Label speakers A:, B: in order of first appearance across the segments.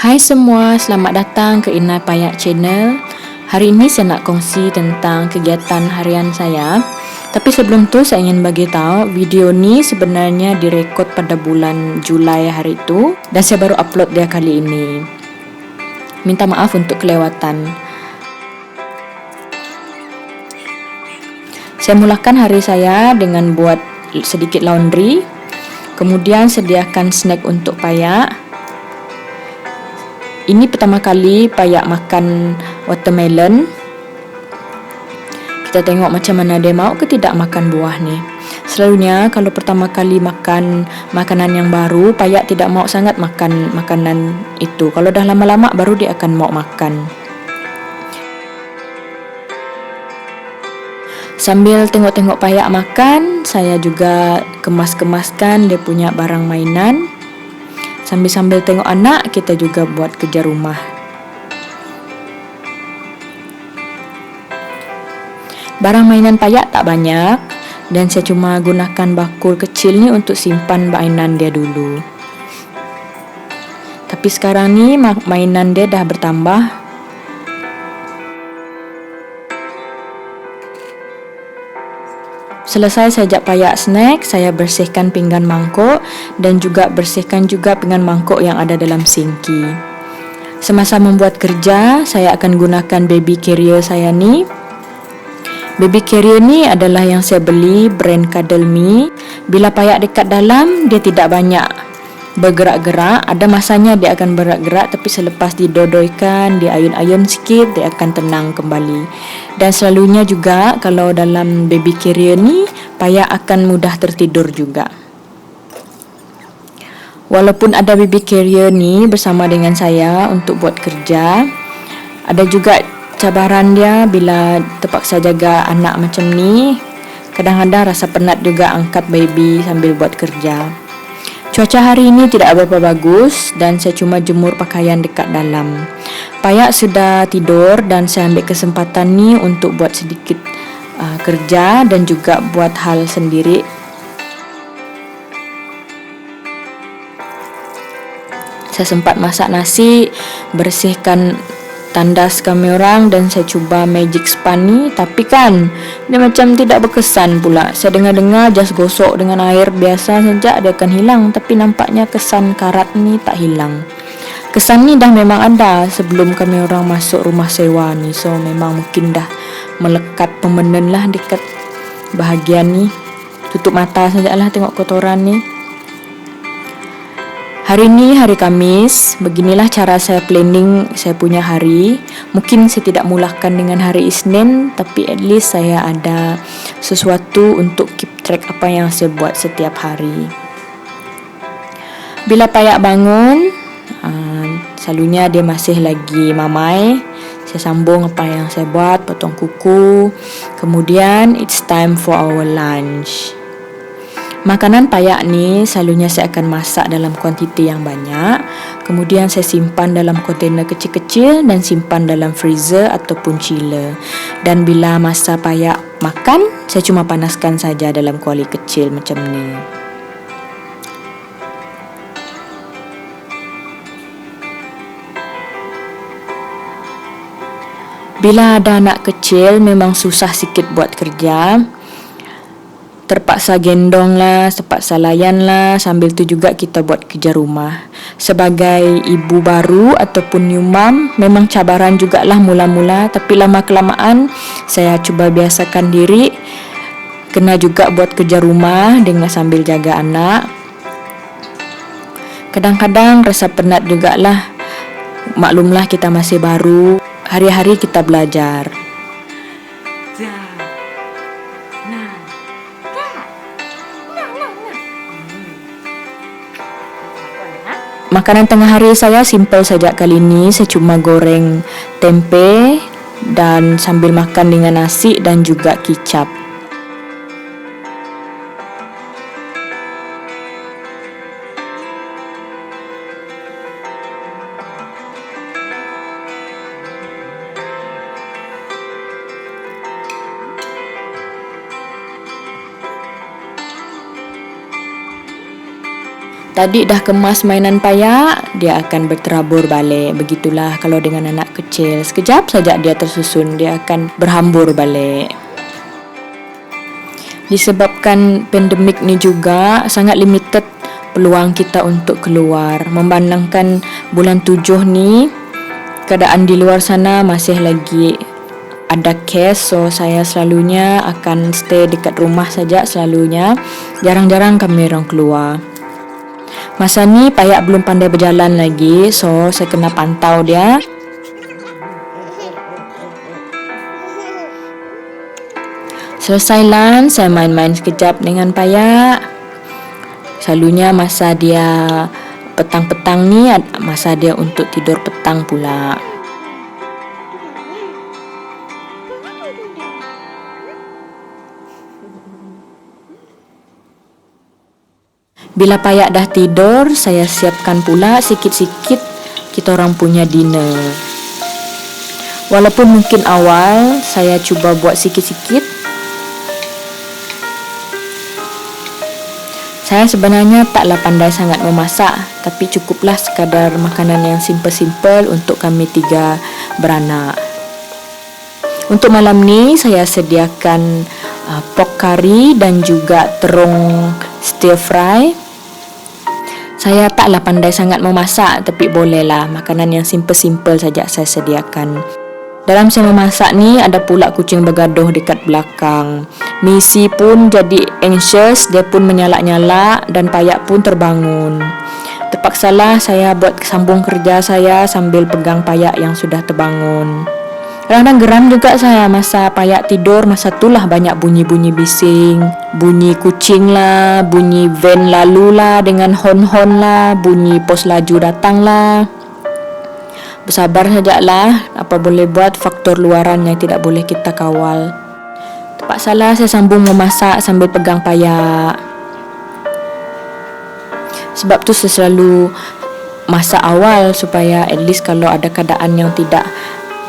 A: Hai semua, selamat datang ke Inai Payak Channel. Hari ini saya nak kongsi tentang kegiatan harian saya. Tapi sebelum tu saya ingin bagi tahu video ni sebenarnya direkod pada bulan Julai hari itu dan saya baru upload dia kali ini. Minta maaf untuk kelewatan. Saya mulakan hari saya dengan buat sedikit laundry. Kemudian sediakan snack untuk Payak. Ini pertama kali Payak makan watermelon. Kita tengok macam mana dia mau ke tidak makan buah ni. Selalunya kalau pertama kali makan makanan yang baru, Payak tidak mau sangat makan makanan itu. Kalau dah lama-lama baru dia akan mau makan. Sambil tengok-tengok Payak makan, saya juga kemas-kemaskan dia punya barang mainan. Sambil-sambil tengok anak, kita juga buat kerja rumah. Barang mainan Payak tak banyak dan saya cuma gunakan bakul kecil ni untuk simpan mainan dia dulu. Tapi sekarang ni mainan dia dah bertambah. Selesai saya ajak Payak snack, saya bersihkan pinggan mangkuk dan juga bersihkan juga pinggan mangkuk yang ada dalam sinki. Semasa membuat kerja, saya akan gunakan baby carrier saya ni. Baby carrier ni adalah yang saya beli brand Cuddle Me. Bila Payak dekat dalam, dia tidak banyak bergerak-gerak. Ada masanya dia akan bergerak, tapi selepas didodoikan, diayun-ayun sikit, dia akan tenang kembali. Dan selalunya juga kalau dalam baby carrier ni, Payak akan mudah tertidur juga. Walaupun ada baby carrier ni bersama dengan saya untuk buat kerja, ada juga cabaran dia bila terpaksa jaga anak macam ni. Kadang-kadang rasa penat juga angkat baby sambil buat kerja. Cuaca hari ini tidak berapa bagus dan saya cuma jemur pakaian dekat dalam. Payak sudah tidur dan saya ambil kesempatan ni untuk buat sedikit kerja dan juga buat hal sendiri. Saya sempat masak nasi, bersihkan tandas kami orang dan saya cuba magic span ni, tapi kan dia macam tidak berkesan pula. Saya dengar-dengar just gosok dengan air biasa saja dia akan hilang, tapi nampaknya kesan karat ni tak hilang. Kesan ni dah memang ada sebelum kami orang masuk rumah sewa ni, so memang mungkin dah melekat permanen lah dekat bahagian ni. Tutup mata sajalah tengok kotoran ni. Hari ni hari Khamis, beginilah cara saya planning saya punya hari. Mungkin saya tidak mulakan dengan hari Isnin, tapi at least saya ada sesuatu untuk keep track apa yang saya buat setiap hari. Bila Payak bangun, selalunya dia masih lagi mamai. Saya sambung apa yang saya buat, potong kuku. Kemudian it's time for our lunch. Makanan Payak ni selalunya saya akan masak dalam kuantiti yang banyak. Kemudian saya simpan dalam kontainer kecil-kecil dan simpan dalam freezer ataupun chiller. Dan bila masa Payak makan, saya cuma panaskan saja dalam kuali kecil macam ni. Bila ada anak kecil memang susah sikit buat kerja. Terpaksa gendong lah, terpaksa layan lah. Sambil tu juga kita buat kerja rumah. Sebagai ibu baru ataupun new mom, memang cabaran jugalah mula-mula. Tapi lama-kelamaan saya cuba biasakan diri. Kena juga buat kerja rumah dengan sambil jaga anak. Kadang-kadang rasa penat jugalah. Maklumlah kita masih baru. Hari-hari kita belajar. Makanan tengah hari saya simple saja kali ini. Saya cuma goreng tempe dan sambil makan dengan nasi dan juga kicap. Tadi dah kemas mainan Payak, dia akan berterabur balik. Begitulah kalau dengan anak kecil. Sekejap saja dia tersusun, dia akan berhambur balik. Disebabkan pandemik ni juga sangat limited peluang kita untuk keluar. Memandangkan bulan 7 ni, keadaan di luar sana masih lagi ada case, so saya selalunya akan stay dekat rumah saja selalunya. Jarang-jarang kami orang keluar. Masa ni Payak belum pandai berjalan lagi, so saya kena pantau dia. Selesai lunch, saya main-main sekejap dengan Payak. Selalunya masa dia petang-petang ni, masa dia untuk tidur petang pula. Bila Payak dah tidur, saya siapkan pula sikit-sikit kita orang punya dinner. Walaupun mungkin awal saya cuba buat sikit-sikit, saya sebenarnya taklah pandai sangat memasak, tapi cukuplah sekadar makanan yang simple-simple untuk kami 3 beranak. Untuk malam ni saya sediakan pork curry dan juga terung stir fry. Saya taklah pandai sangat memasak, tapi bolehlah, makanan yang simple-simple saja saya sediakan. Dalam saya memasak ni, ada pula kucing bergaduh dekat belakang. Missy pun jadi anxious, dia pun menyalak-nyalak dan Payak pun terbangun. Terpaksalah saya buat sambung kerja saya sambil pegang Payak yang sudah terbangun. Kadang-kadang geram juga saya masa Payak tidur, masa itulah banyak bunyi-bunyi bising. Bunyi kucing lah, bunyi van lalu lah dengan hon-hon lah, bunyi pos laju datang lah. Bersabar sajalah, apa boleh buat, faktor luaran yang tidak boleh kita kawal. Terpaksalah saya sambung memasak sambil pegang Payak. Sebab tu saya selalu masak awal supaya at least kalau ada keadaan yang tidak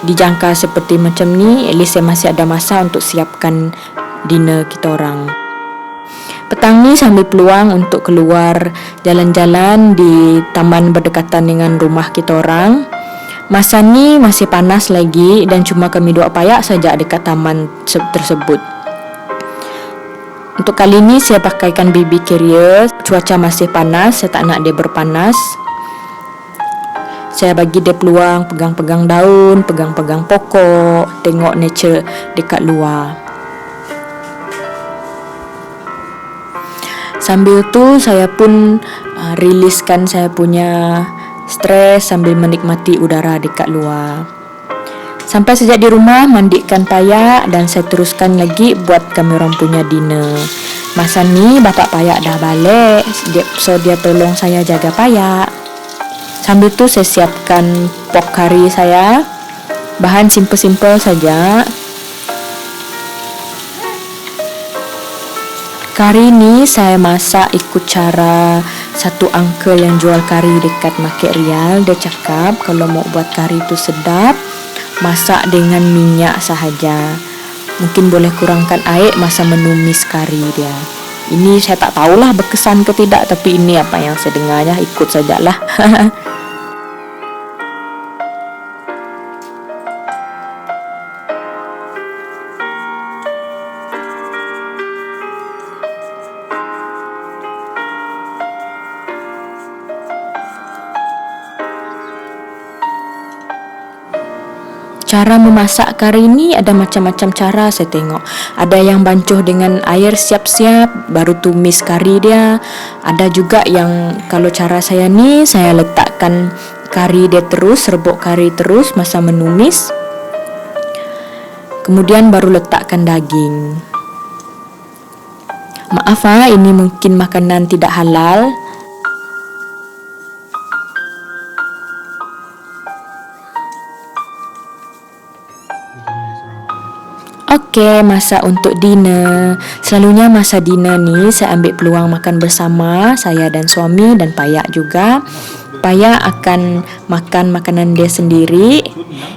A: dijangka seperti macam ni, at least saya masih ada masa untuk siapkan dinner kita orang. Petang ni sambil peluang untuk keluar jalan-jalan di taman berdekatan dengan rumah kita orang. Masa ni masih panas lagi dan cuma kami 2 Payak saja dekat taman tersebut. Untuk kali ni saya pakaikan baby carrier. Cuaca masih panas, saya tak nak dia berpanas. Saya bagi dia peluang pegang-pegang daun, pegang-pegang pokok, tengok nature dekat luar. Sambil tu saya pun riliskan saya punya stres sambil menikmati udara dekat luar. Sampai sejak di rumah, mandikan Payak dan saya teruskan lagi buat kami orang punya dinner. Masa ni bapak Payak dah balik, so dia tolong saya jaga Payak. Sambil tu saya siapkan pork curry saya. Bahan simple-simple saja. Kari ni saya masak ikut cara satu uncle yang jual kari dekat Market Rial. Dia cakap kalau mau buat kari tu sedap, masak dengan minyak sahaja. Mungkin boleh kurangkan air masa menumis kari dia. Ini saya tak tahulah berkesan ke tidak, tapi ini apa yang saya dengarnya, ikut sajalah. Cara memasak kari ni ada macam-macam cara saya tengok. Ada yang bancuh dengan air siap-siap, baru tumis kari dia. Ada juga yang kalau cara saya ni, saya letakkan kari dia terus, rebuk kari terus masa menumis. Kemudian baru letakkan daging. Maaf ini mungkin makanan tidak halal. Okey, masa untuk dinner. Selalunya masa dinner ni saya ambil peluang makan bersama, saya dan suami dan Payak juga. Payak akan makan makanan dia sendiri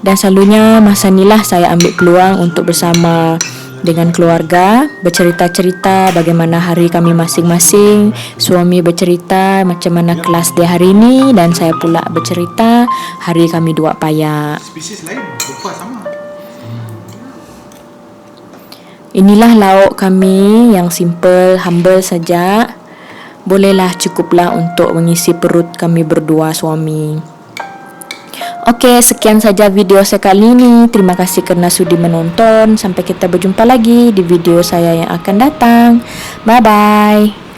A: dan selalunya masa inilah saya ambil peluang untuk bersama dengan keluarga, bercerita-cerita bagaimana hari kami masing-masing. Suami bercerita macam mana kelas dia hari ini, dan saya pula bercerita hari kami dua payak.
B: Spesies lain rupa sama.
A: Inilah lauk kami yang simple, humble saja. Bolehlah, cukuplah untuk mengisi perut kami berdua suami. Okey, sekian saja video saya kali ini. Terima kasih kerana sudi menonton. Sampai kita berjumpa lagi di video saya yang akan datang. Bye-bye.